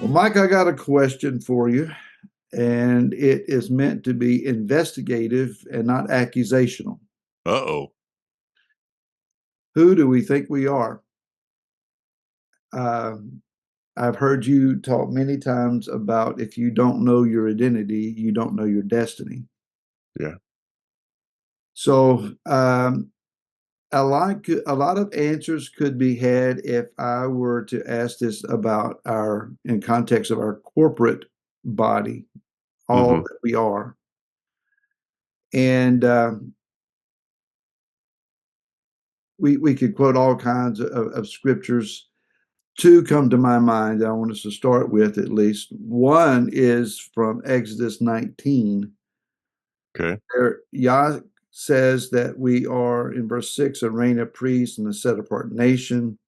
Well, Mike, I got a question for you, and it is meant to be investigative and not accusational. Uh-oh. Who do we think we are? Um, I've heard you talk many times about if you don't know your identity, you don't know your destiny. Yeah. So, a lot of answers could be had if I were to ask this about in context of our corporate body, all hmm that we are. And we could quote all kinds of scriptures. Two come to my mind that I want us to start with at least. One is from Exodus 19, Okay. where Yah says that we are, in verse 6, a reign of priests and a set apart nation.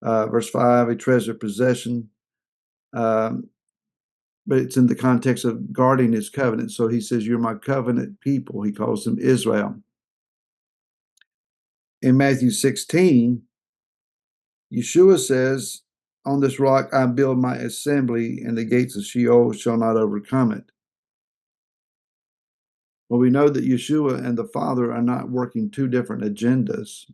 Verse 5, a treasured possession. Um, but it's in the context of guarding his covenant. So he says, "You're my covenant people." He calls them Israel. In Matthew 16, Yeshua says, "On this rock I build my assembly, and the gates of Sheol shall not overcome it." Well, we know that Yeshua and the Father are not working two different agendas.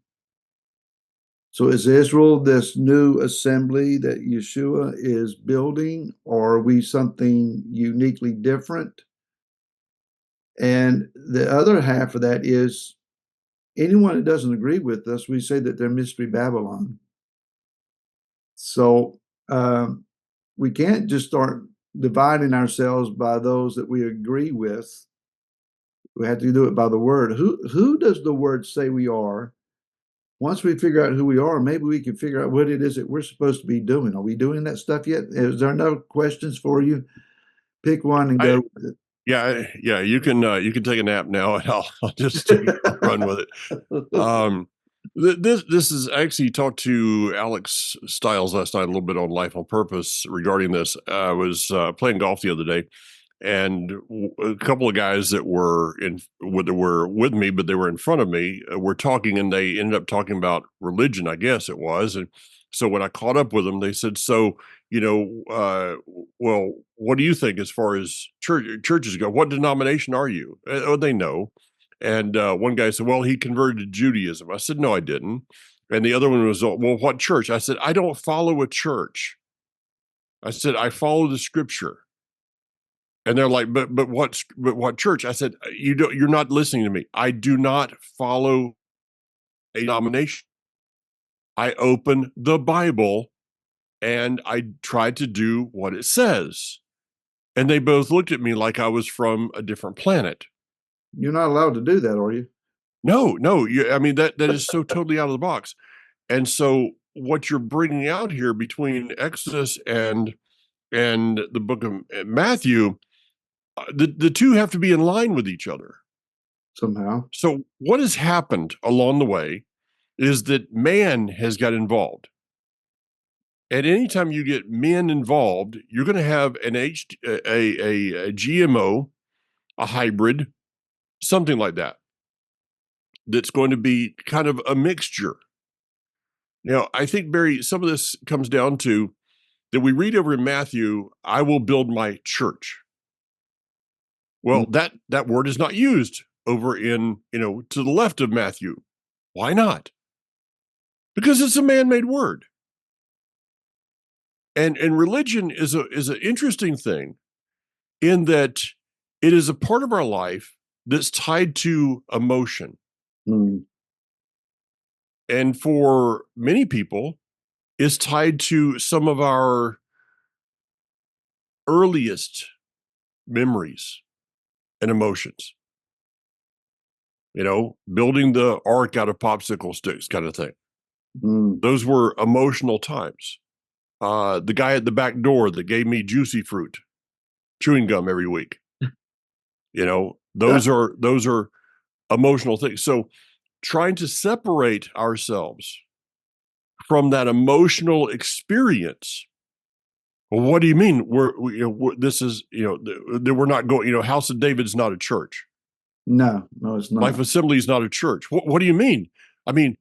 So is Israel this new assembly that Yeshua is building, or are we something uniquely different? And the other half of that is anyone that doesn't agree with us, we say that they're Mystery Babylon. So um, we can't just start dividing ourselves by those that we agree with. We have to do it by the word. Who does the word say we are? Once we figure out who we are, maybe we can figure out what it is that we're supposed to be doing. Are we doing that stuff yet? Is there no questions for you? Pick one and I go with yeah, you can take a nap now and I'll just I'll run with it. it. Um this is I actually talked to Alex Stiles last night a little bit on Life on Purpose regarding this. I was playing golf the other day and a couple of guys that were with me, but they were in front of me, were talking, and they ended up talking about religion, I guess it was. And so when I caught up with them, they said, "So, well, what do you think as far as churches go? What denomination are you?" Oh, they know. And one guy said, "Well, he converted to Judaism." I said, "No, I didn't." And the other one was, "Well, what church?" I said, "I don't follow a church." I said, "I follow the scripture." And they're like, but what church?" I said, you're not listening to me. I do not follow a denomination. I open the Bible and I try to do what it says. And they both looked at me like I was from a different planet. You're not allowed to do that, are you? No, no, I mean that is so totally out of the box. And so what you're bringing out here between Exodus and the book of Matthew, the two have to be in line with each other. Somehow. So what has happened along the way is that man has got involved. And anytime you get men involved, you're going to have a GMO, a hybrid, something like that, that's going to be kind of a mixture. Now, I think, Barry, some of this comes down to that we read over in Matthew, "I will build my church." Well, Mm. that word is not used over in, to the left of Matthew. Why not? Because it's a man-made word. And religion is an interesting thing in that it is a part of our life that's tied to emotion. Mm. And for many people, is tied to some of our earliest memories and emotions. Building the ark out of popsicle sticks kind of thing. Mm. Those were emotional times. The guy at the back door that gave me juicy fruit, chewing gum every week. Those are emotional things. So trying to separate ourselves from that emotional experience. Well, what do you mean? This is, that we're not going, House of David's not a church. No, no, it's Life not. Assembly is not a church. What do you mean? I mean,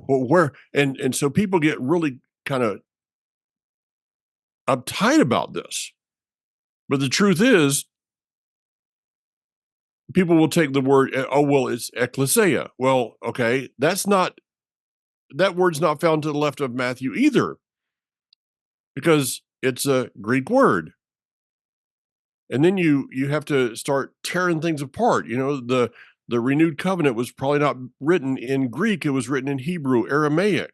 where, and so people get really kind of uptight about this. But the truth is, people will take the word, oh, well, it's ecclesia. Well, okay, that word's not found to the left of Matthew either, because it's a Greek word. And then you have to start tearing things apart. The renewed covenant was probably not written in Greek, it was written in Hebrew, Aramaic.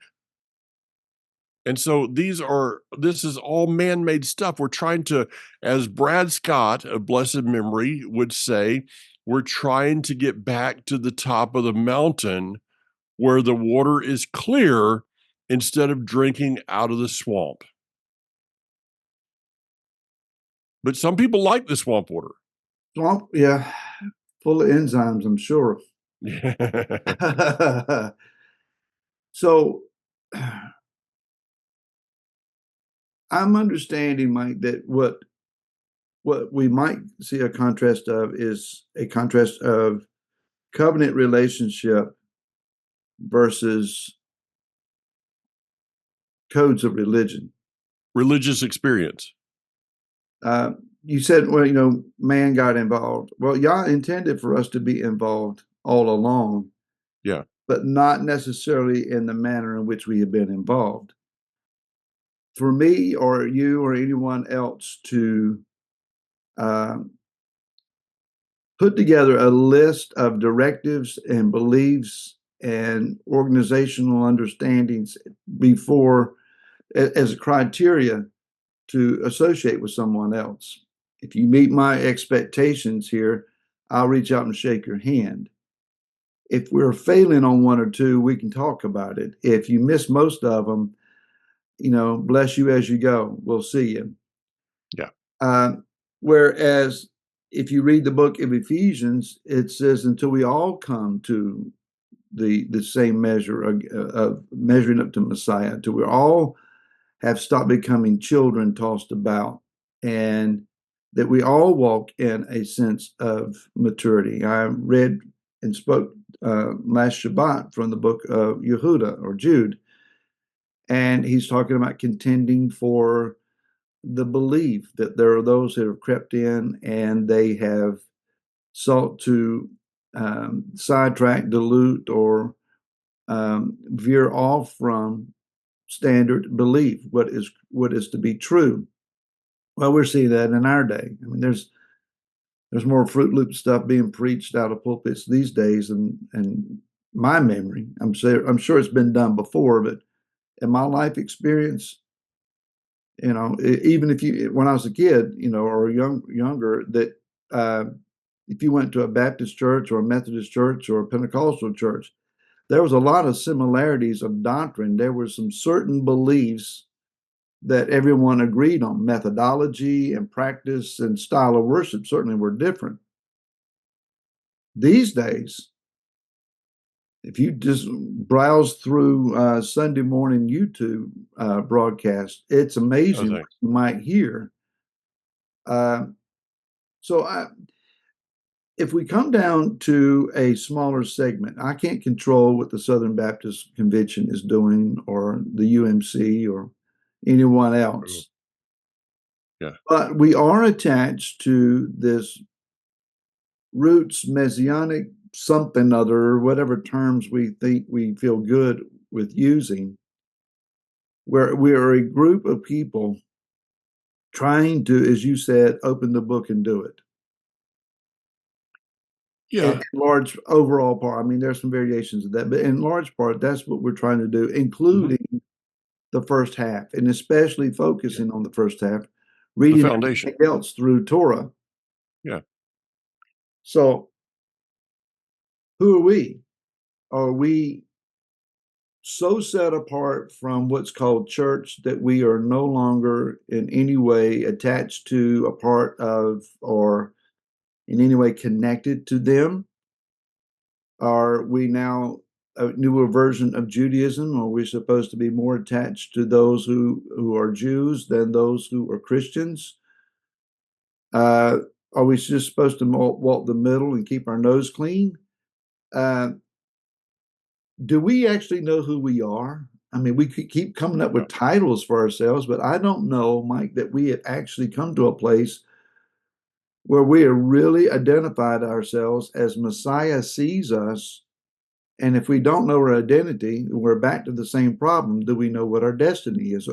And so this is all man-made stuff. We're trying to, as Brad Scott of blessed memory would say, we're trying to get back to the top of the mountain where the water is clear instead of drinking out of the swamp. But some people like the swamp water. Swamp, yeah, full of enzymes, I'm sure. So I'm understanding, Mike, that what we might see a contrast of is a contrast of covenant relationship versus codes of religion. Religious experience. You said, well, man got involved. Well, Yah intended for us to be involved all along. Yeah. But not necessarily in the manner in which we have been involved. For me or you or anyone else to put together a list of directives and beliefs and organizational understandings before as a criteria to associate with someone else. If you meet my expectations here, I'll reach out and shake your hand. If we're failing on one or two, we can talk about it. If you miss most of them, bless you as you go. We'll see you. Yeah. Whereas if you read the book of Ephesians, it says until we all come to the same measure of measuring up to Messiah, until we all have stopped becoming children tossed about, and that we all walk in a sense of maturity. I read and spoke last Shabbat from the book of Yehuda or Jude, and he's talking about contending for the belief that there are those that have crept in and they have sought to sidetrack, dilute, or veer off from standard belief, what is to be true. Well, we're seeing that in our day. I mean, there's more Fruit Loop stuff being preached out of pulpits these days, and my memory. I'm sure it's been done before, but in my life experience, even when I was a kid, or younger, that if you went to a Baptist church or a Methodist church or a Pentecostal church, there was a lot of similarities of doctrine. There were some certain beliefs that everyone agreed on. Methodology and practice and style of worship certainly were different. These days, if you just browse through Sunday morning YouTube broadcast, it's amazing what you might hear. If we come down to a smaller segment, I can't control what the Southern Baptist Convention is doing or the UMC or anyone else. Yeah. But we are attached to this roots messianic something other, whatever terms we think we feel good with using, where we are a group of people trying to, as you said, open the book and do it. Yeah. In large overall part, I mean, there's some variations of that, but in large part, that's what we're trying to do, including the first half, and especially focusing on the first half, reading everything else through Torah. Yeah. So, who are we? Are we so set apart from what's called church that we are no longer in any way attached to, a part of, or in any way connected to them? Are we now a newer version of Judaism? Are we supposed to be more attached to those who are Jews than those who are Christians? Are we just supposed to walk the middle and keep our nose clean? Do we actually know who we are? I mean, we could keep coming up with titles for ourselves, but I don't know, Mike, that we have actually come to a place where we have really identified ourselves as Messiah sees us. And if we don't know our identity, we're back to the same problem. Do we know what our destiny is?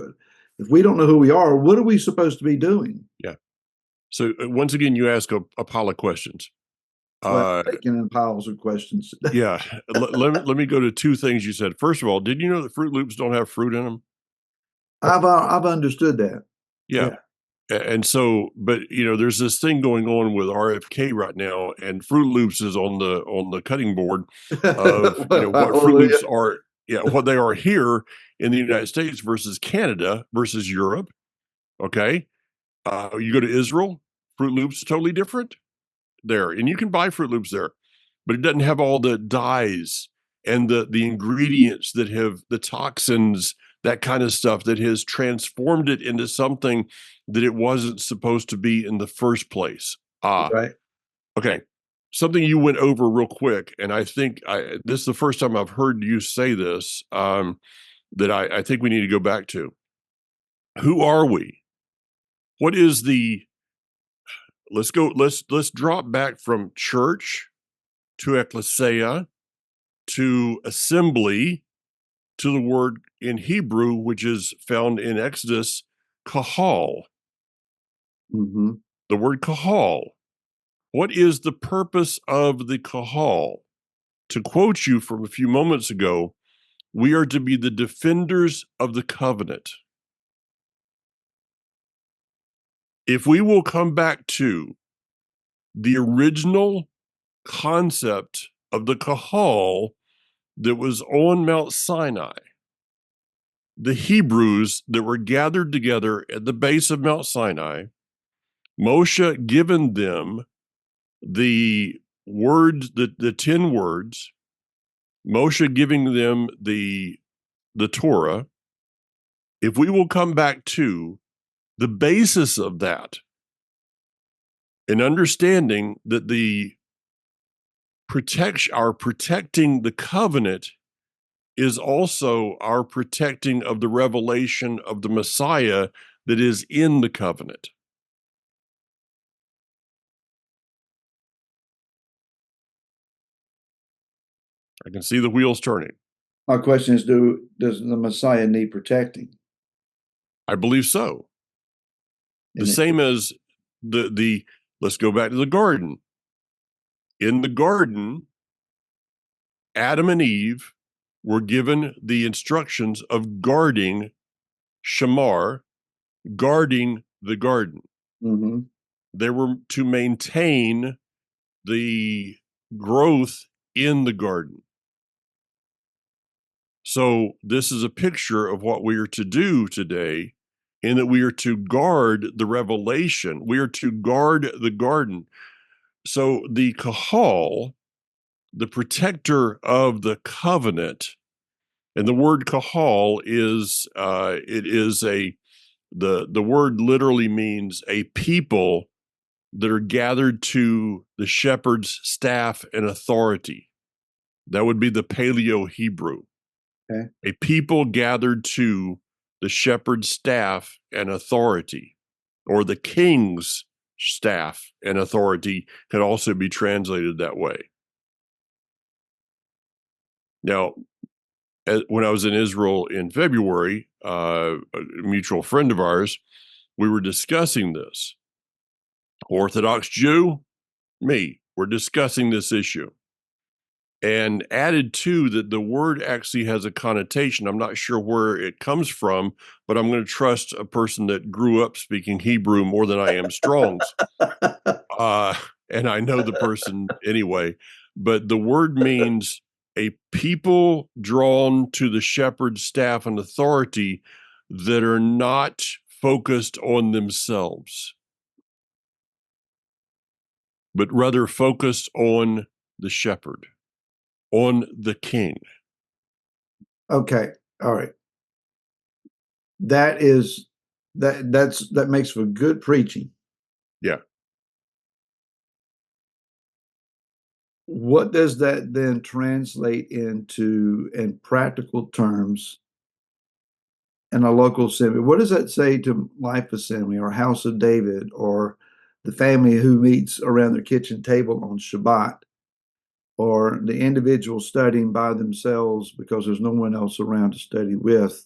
If we don't know who we are, what are we supposed to be doing? Yeah. So once again, you ask a pile of questions. Well, Uh, taking in piles of questions. yeah. Let me go to two things you said. First of all, did you know that Fruit Loops don't have fruit in them? I've understood that. Yeah. Yeah. And so, but there's this thing going on with RFK right now, and Fruit Loops is on the cutting board of Well, what Fruit hallelujah. Loops are. Yeah, what they are here in the United States versus Canada versus Europe. Okay, you go to Israel, Fruit Loops totally different there, and you can buy Fruit Loops there, but it doesn't have all the dyes and the ingredients that have the toxins, that kind of stuff that has transformed it into something that it wasn't supposed to be in the first place. Right. Okay. Something you went over real quick, and I think this is the first time I've heard you say this, that I think we need to go back to. Who are we? What is the let's drop back from church to ecclesia to assembly to the word in Hebrew, which is found in Exodus, kahal. Hmm. The word kahal. What is the purpose of the kahal? To quote you from a few moments ago, we are to be the defenders of the covenant. If we will come back to the original concept of the kahal that was on Mount Sinai, the Hebrews that were gathered together at the base of Mount Sinai, Moshe given them the words, the 10 words, Moshe giving them the Torah. If we will come back to the basis of that and understanding that our protecting the covenant is also our protecting of the revelation of the Messiah that is in the covenant. I can see the wheels turning. My question is, does the Messiah need protecting? I believe so. The And same as the let's go back to the garden. In the garden, Adam and Eve were given the instructions of guarding shamar, guarding the garden. Mhm. They were to maintain the growth in the garden. So this is a picture of what we are to do today, in that we are to guard the revelation. We are to guard the garden. So the kahal, the protector of the covenant, and the word kahal is it is the word literally means a people that are gathered to the shepherd's staff and authority. That would be the Paleo Hebrew. Okay. A people gathered to the shepherd's staff and authority, or the king's staff and authority can also be translated that way. Now, when I was in Israel in February, a mutual friend of ours, we were discussing this. Orthodox Jew, me, we're discussing this issue. And added to that, the word actually has a connotation. I'm not sure where it comes from, but I'm going to trust a person that grew up speaking Hebrew more than I am Strong's. And I know the person anyway. But the word means a people drawn to the shepherd's staff and authority that are not focused on themselves, but rather focused on the shepherd, on the king. Okay. All right. That makes for good preaching. Yeah. What does that then translate into in practical terms in a local assembly. What does that say to Life Assembly or House of David or the family who meets around their kitchen table on Shabbat, or the individual studying by themselves because there's no one else around to study with?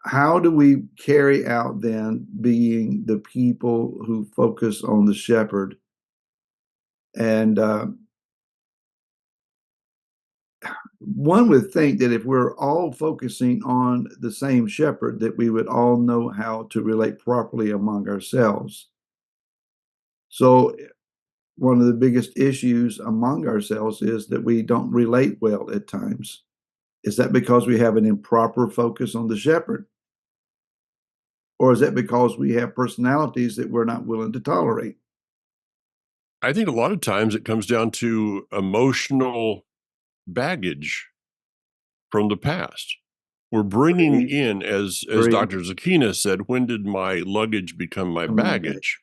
How do we carry out then being the people who focus on the shepherd? And one would think that if we're all focusing on the same shepherd, that we would all know how to relate properly among ourselves. So one of the biggest issues among ourselves is that we don't relate well at times. Is that because we have an improper focus on the shepherd? Or is that because we have personalities that we're not willing to tolerate? I think a lot of times it comes down to emotional baggage from the past. We're bringing in, as Dr. Zakina said, when did my luggage become my baggage?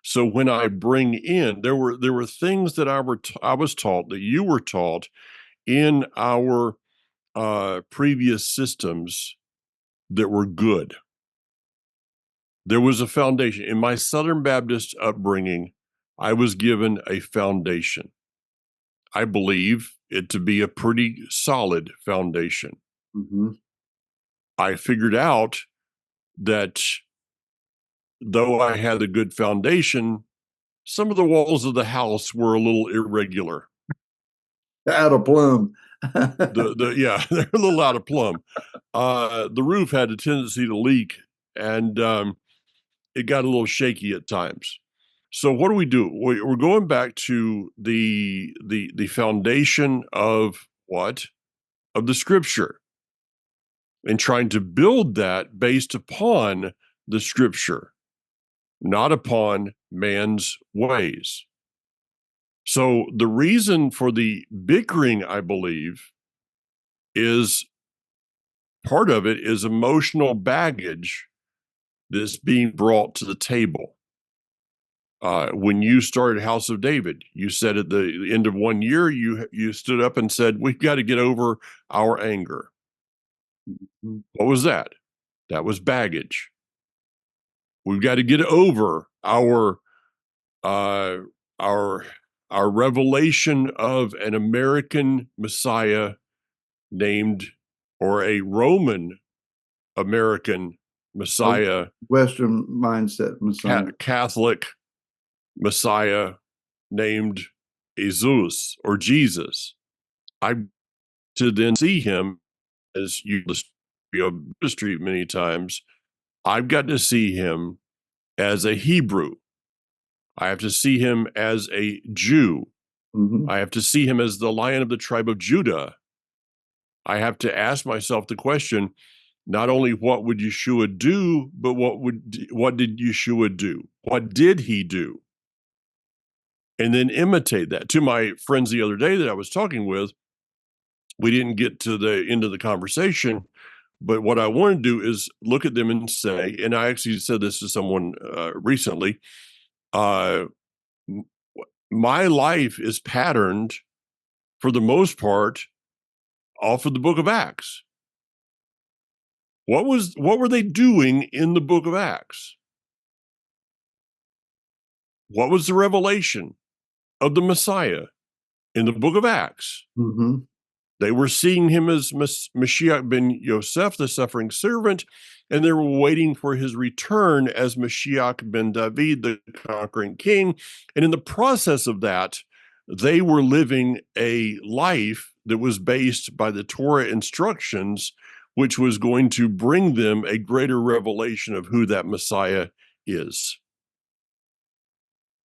So when I bring in, there were things that I was taught, that you were taught in our previous systems that were good. There was a foundation. In my Southern Baptist upbringing, I was given a foundation. I believe it to be a pretty solid foundation. Mm-hmm. I figured out that though I had a good foundation, some of the walls of the house were a little irregular. Out of plumb. Yeah, they're a little out of plumb. The roof had a tendency to leak, and it got a little shaky at times. So what do? We're going back to the foundation of what? Of the scripture, and trying to build that based upon the scripture, not upon man's ways. So the reason for the bickering, I believe, is part of it is emotional baggage that's being brought to the table. When you started House of David, you said at the end of one year, you stood up and said, we've got to get over our anger. Mm-hmm. What was that? That was baggage. We've got to get over our our revelation of an American Messiah named, or a Roman American Messiah, Western mindset Messiah. Catholic Messiah named Jesus or Jesus. I to then see him, as you have the street many times. I've got to see him as a Hebrew. I have to see him as a Jew. Mm-hmm. I have to see him as the Lion of the tribe of Judah. I have to ask myself the question, not only what would Yeshua do, but what did Yeshua do? What did he do? And then imitate that. To my friends the other day that I was talking with, we didn't get to the end of the conversation, but what I want to do is look at them and say, and I actually said this to someone recently, uh, my life is patterned for the most part off of the book of Acts. What were they doing in the book of Acts? What was the revelation of the Messiah in the book of Acts? Mm-hmm. They were seeing him as Mashiach ben Yosef, the suffering servant, and they were waiting for his return as Mashiach ben David, the conquering king. And in the process of that, they were living a life that was based by the Torah instructions, which was going to bring them a greater revelation of who that Messiah is.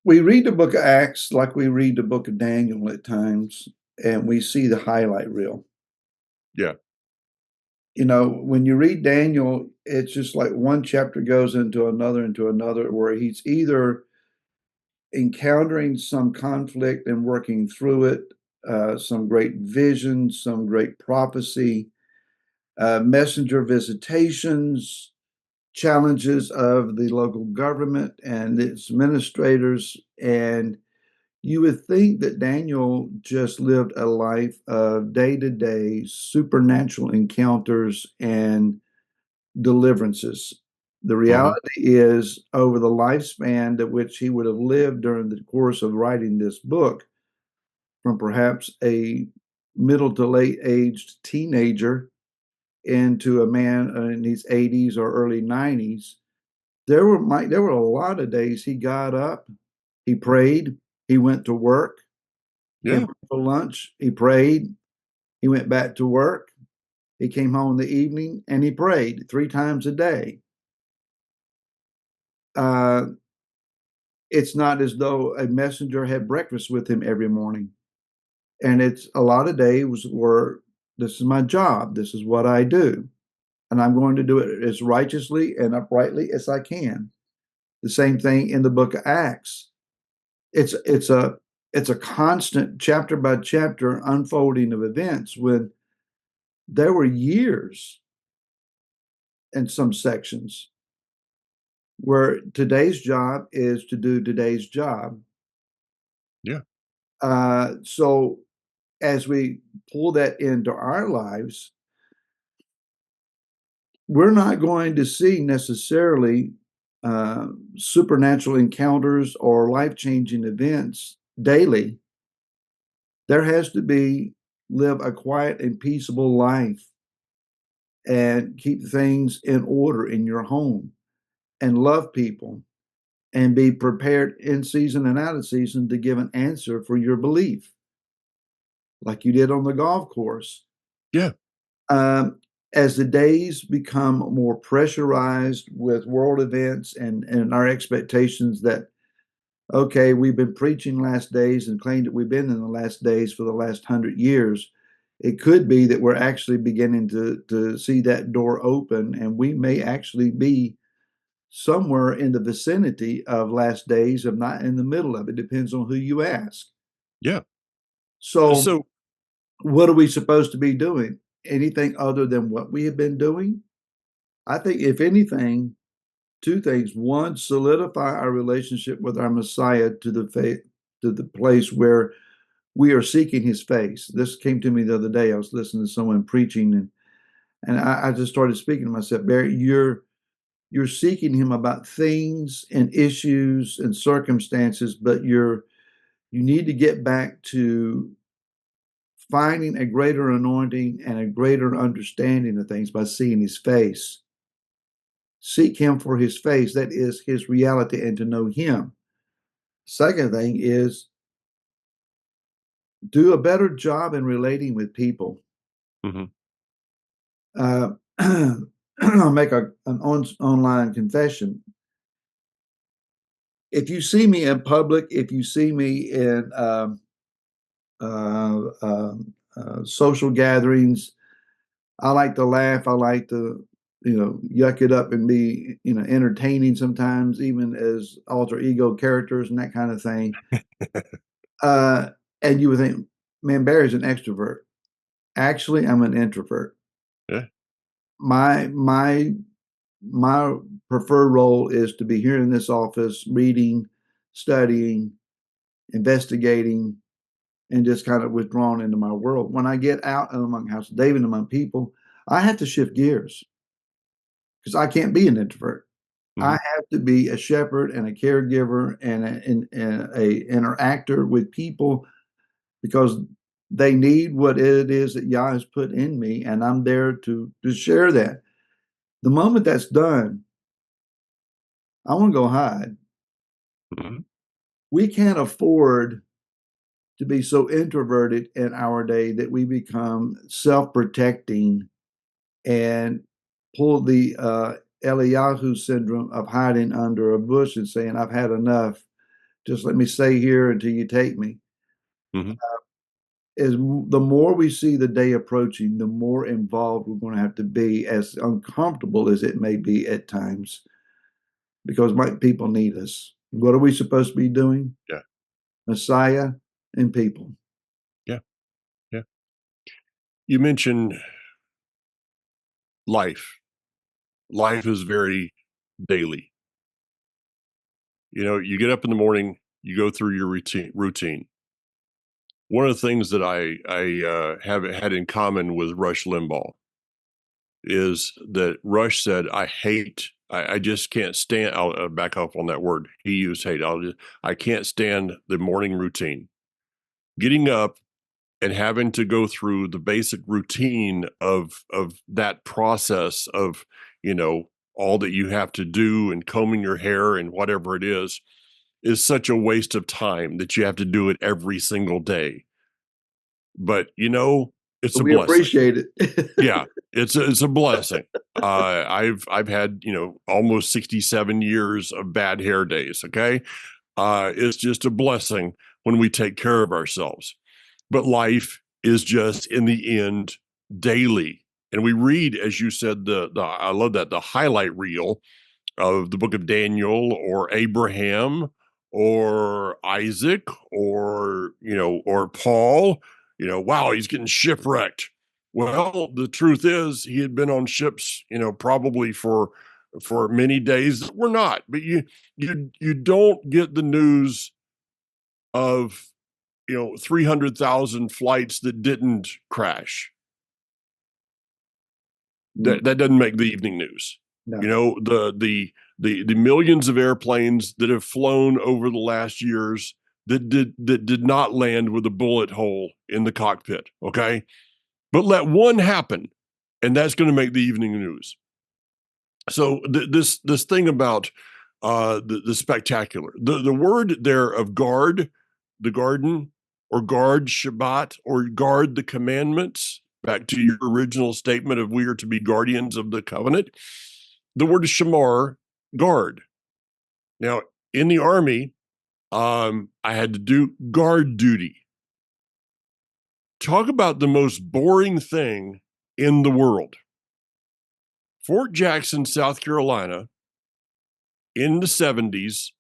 We read the book of Acts like we read the book of Daniel at times, and we see the highlight reel. Yeah. You know, when you read Daniel, it's just like one chapter goes into another, where he's either encountering some conflict and working through it, some great vision, some great prophecy, messenger visitations, challenges of the local government and its administrators. And you would think that Daniel just lived a life of day-to-day supernatural encounters and deliverances. The Hmm. reality is, over the lifespan that which he would have lived during the course of writing this book, from perhaps a middle to late aged teenager into a man in his 80s or early 90s, there were a lot of days he got up, he prayed, he went to work, came Yeah. home for lunch, he prayed, he went back to work, he came home in the evening, and he prayed 3 times a day. Uh, it's not as though a messenger had breakfast with him every morning. And it's a lot of days where this is my job, this is what I do, and I'm going to do it as righteously and uprightly as I can. The same thing in the book of Acts. It's it's a it's a constant chapter by chapter unfolding of events when there were years in some sections where today's job is to do today's job. Yeah. So as we pull that into our lives, we're not going to see necessarily uh, supernatural encounters or life changing events daily. There has to be live a quiet and peaceable life and keep things in order in your home and love people and be prepared in season and out of season to give an answer for your belief, like you did on the golf course. Yeah. Um, as the days become more pressurized with world events and our expectations that, okay, we've been preaching last days and claimed that we've been in the last days for the last 100 years, it could be that we're actually beginning to see that door open, and we may actually be somewhere in the vicinity of last days, if not in the middle of it. Depends on who you ask. Yeah. So, So, what are we supposed to be doing? Anything other than what we have been doing? I think, if anything, two things. One, solidify our relationship with our Messiah to the faith, to the place where we are seeking his face. This came to me the other day. I was listening to someone preaching, and I just started speaking to myself, Barry, you're seeking him about things and issues and circumstances, but you need to get back to finding a greater anointing and a greater understanding of things by seeing his face. Seek him for his face, that is his reality, and to know him. Second thing is do a better job in relating with people. mhm. Uh, I'll make online confession. If you see me in public, if you see me in social gatherings, I like to laugh. I like to, yuck it up and be, entertaining sometimes, even as alter ego characters and that kind of thing. Uh, and you would think, man, Barry's an extrovert. Actually, I'm an introvert. Yeah. My preferred role is to be here in this office, reading, studying, investigating, and just kind of withdrawn into my world. When I get out among House of David and among people, I have to shift gears because I can't be an introvert. I Mhm. have to be a shepherd and a caregiver and a interactor with people because they need what it is that Yah has put in me, and I'm there to share that. The moment that's done, I want to go hide. Mhm. We can't afford to be so introverted in our day that we become self-protecting and pull the Eliyahu syndrome of hiding under a bush and saying, I've had enough. Just let me stay here until you take me. Mhm. Is the more we see the day approaching, the more involved we're going to have to be, as uncomfortable as it may be at times, because my people need us. What are we supposed to be doing? Yeah. Messiah and people. Yeah. Yeah. You mentioned life. Life is very daily. You get up in the morning, you go through your routine. One of the things that I have had in common with Rush Limbaugh is that Rush said, I just can't stand, I'll back up on that word. He used hate. I can't stand the morning routine. Getting up and having to go through the basic routine of that process of, all that you have to do and combing your hair and whatever it is such a waste of time that you have to do it every single day. But it's a We blessing. appreciate it. Yeah, it's a blessing. I've had, almost 67 years of bad hair days, okay? It's just a blessing when we take care of ourselves. But life is just in the end daily. And we read, as you said, the I love that, the highlight reel of the book of Daniel or Abraham or Isaac or, or Paul, wow, he's getting shipwrecked. Well, the truth is he had been on ships, probably for many days that were not. But you don't get the news of 300,000 flights that didn't crash. That doesn't make the evening news. No. The millions of airplanes that have flown over the last years that did not land with a bullet hole in the cockpit. Okay, but let one happen, and that's going to make the evening news. So this thing about the spectacular, the word there of guard the garden, or guard Shabbat, or guard the commandments, back to your original statement of we are to be guardians of the covenant. The word is shamar, guard. Now, in the Army, I had to do guard duty. Talk about the most boring thing in the world. Fort Jackson, South Carolina, in the 70s,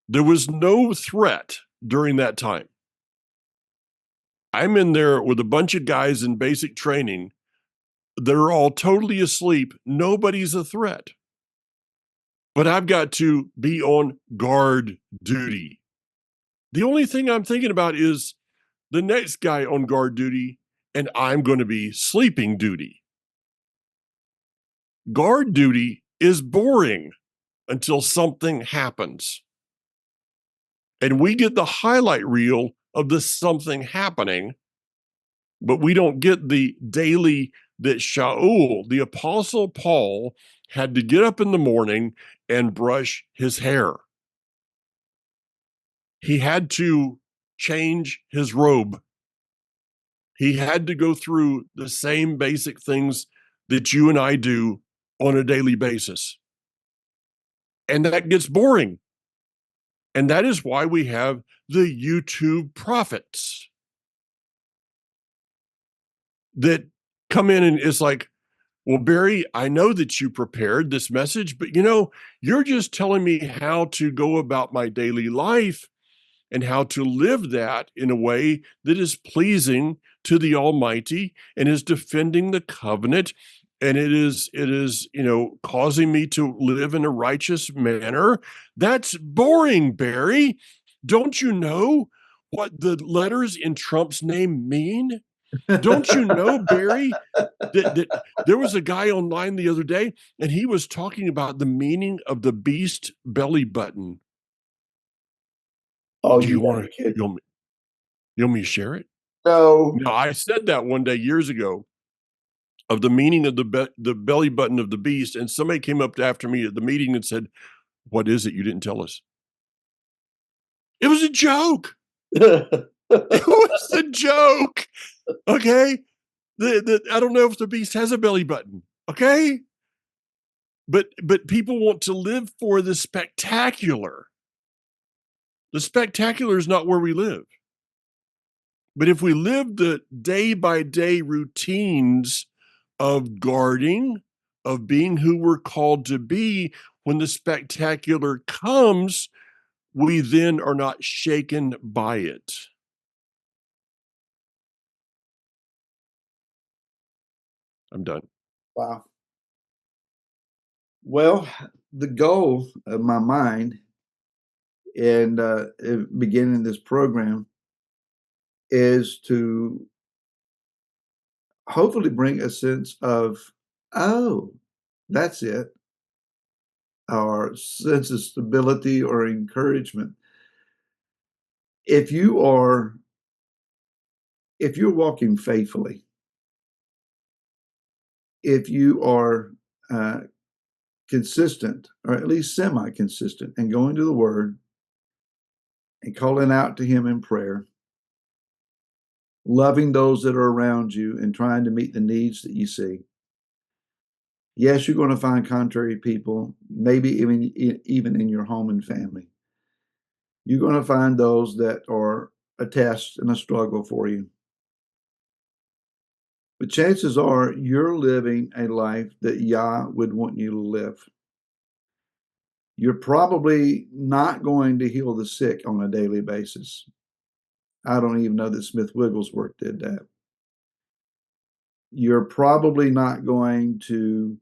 there was no threat during that time. I'm in there with a bunch of guys in basic training. They're all totally asleep. Nobody's a threat. But I've got to be on guard duty. The only thing I'm thinking about is the next guy on guard duty, and I'm going to be sleeping duty. Guard duty is boring until something happens. And we get the highlight reel of the something happening, but we don't get the daily that Shaul, the Apostle Paul, had to get up in the morning and brush his hair. He had to change his robe. He had to go through the same basic things that you and I do on a daily basis. And that gets boring. And that is why we have the YouTube prophets that come in and it's like, well, Barry, I know that you prepared this message, but you're just telling me how to go about my daily life and how to live that in a way that is pleasing to the Almighty and is defending the covenant. And it is, causing me to live in a righteous manner. That's boring, Barry. Don't you know what the letters in Trump's name mean? Don't you know, Barry, that there was a guy online the other day and he was talking about the meaning of the beast belly button. Oh, Do you you want gotta to, kid. you want me to share it? No. No, I said that one day years ago of the meaning of the belly button of the beast, and somebody came up after me at the meeting and said, "What is it? You didn't tell us." It was a joke. It was a joke. Okay, I don't know if the beast has a belly button. Okay, but people want to live for the spectacular. The spectacular is not where we live. But if we live the day by day routines of guarding, of being who we're called to be, when the spectacular comes, we then are not shaken by it. I'm done. Wow. Well, the goal of my mind and beginning this program is to hopefully bring a sense of Oh, that's it. Or sense of stability or encouragement. If you are, if you're walking faithfully, if you are uh, consistent, or at least semi-consistent, and going to the Word and calling out to Him in prayer, loving those that are around you and trying to meet the needs that you see. Yes, you're going to find contrary people, maybe even in your home and family. You're going to find those that are a test and a struggle for you. But chances are you're living a life that Yah would want you to live. You're probably not going to heal the sick on a daily basis. I don't even know that Smith Wigglesworth did that. You're probably not going to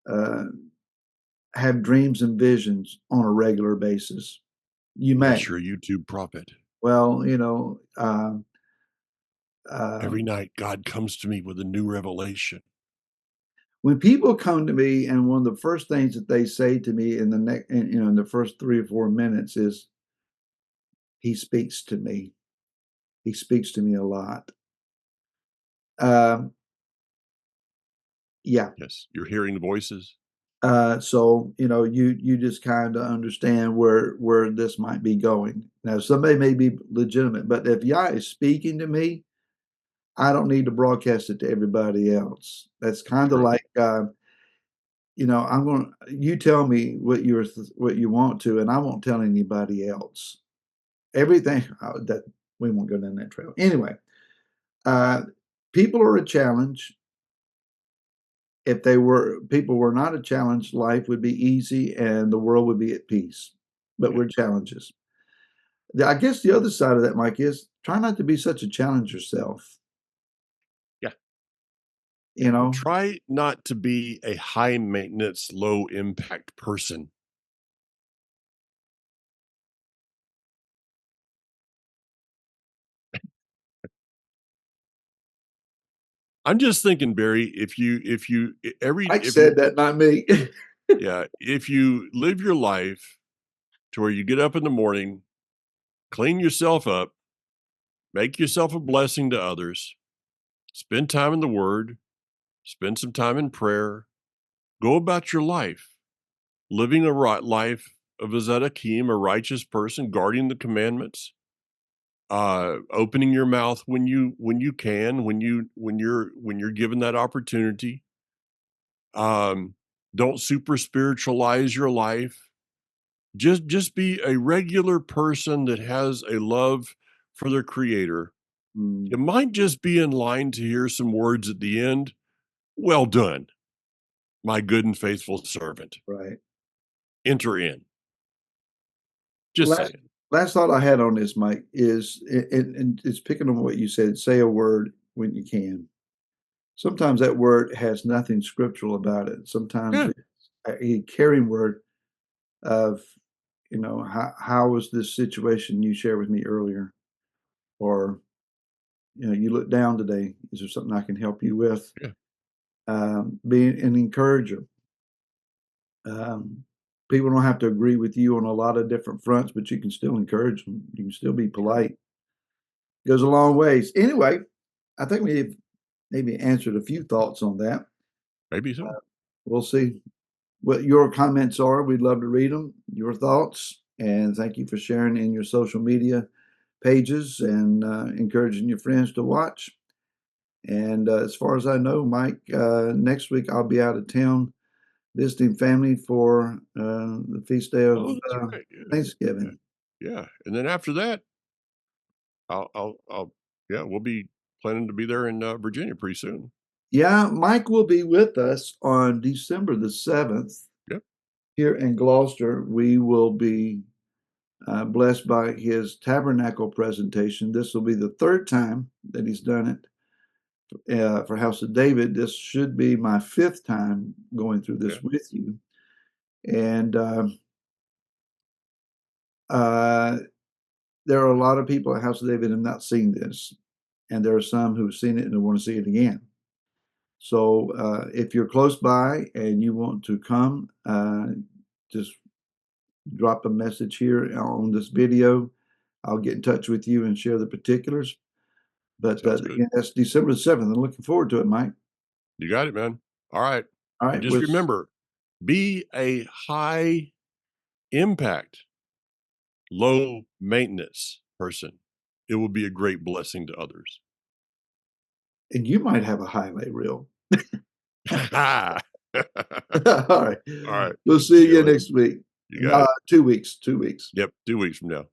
uh, have dreams and visions on a regular basis. You may. Unless you're a YouTube prophet. Well, Every night, God comes to me with a new revelation. when people come to me, and one of the first things that they say to me in the next, in the first 3 or 4 minutes is, "He speaks to me. He speaks to me a lot." Um, yeah. Yes, you're hearing the voices. So you just kind of understand where this might be going. Now, somebody may be legitimate, but if Yah is speaking to me, I don't need to broadcast it to everybody else. That's kind of True. like, you tell me what you want to, and I won't tell anybody else. Everything that we won't go down that trail. Anyway, uh, people are a challenge. If people were not a challenge, life would be easy and the world would be at peace. But Yeah. we're challenges. I guess the other side of that, Mike, is try not to be such a challenge yourself. Yeah. You know, Try not to be a high maintenance, low impact person. I'm just thinking, Barry, Mike if you, said that, not me. yeah, if you live your life to where you get up in the morning, clean yourself up, make yourself a blessing to others, spend time in the Word, spend some time in prayer, go about your life, living a right life of a Zedekim, a righteous person, guarding the commandments, opening your mouth when you can, when you're given that opportunity. Um, don't super spiritualize your life. Just be a regular person that has a love for their creator. Mm, You might just be in line to hear some words at the end. Well done, my good and faithful servant. right. Enter in. Just Last saying. last thought I had on this, Mike, is and it's picking on what you said. Say a word when you can. Sometimes that word has nothing scriptural about it. Sometimes Yeah. a carrying word of, how was this situation you shared with me earlier? Or, you look down today. Is there something I can help you with? Yeah. Being an encourager. Um, People don't have to agree with you on a lot of different fronts, but you can still encourage them. You can still be polite. Goes a long ways. Anyway, I think we've maybe answered a few thoughts on that. Maybe so. We'll see what your comments are. We'd love to read them, your thoughts, and thank you for sharing in your social media pages and encouraging your friends to watch. And as far as I know, Mike, next week I'll be out of town visiting family for the feast day of Oh, that's right. Yeah. Yeah. Thanksgiving. Yeah. And then after that, yeah, we'll be planning to be there in Virginia pretty soon. Yeah, Mike will be with us on December the 7th Yep. here in Gloucester. We will be blessed by his tabernacle presentation. This will be the third time that he's done it for House of David. This should be my fifth time going through Yeah. this with you. And uh, there are a lot of people at House of David who have not seen this, and there are some who've seen it and who want to see it again. So if you're close by and you want to come, just drop a message here on this video. I'll get in touch with you and share the particulars. But Sounds good. again, that's December the 7th. I'm looking forward to it, Mike. You got it, man. All right. All And right. just remember, be a high impact, low maintenance person. It will be a great blessing to others. And you might have a highlight reel. All All right. right. We'll see See you you later. next week. You got it. 2 weeks. 2 weeks. Yep. 2 weeks from now.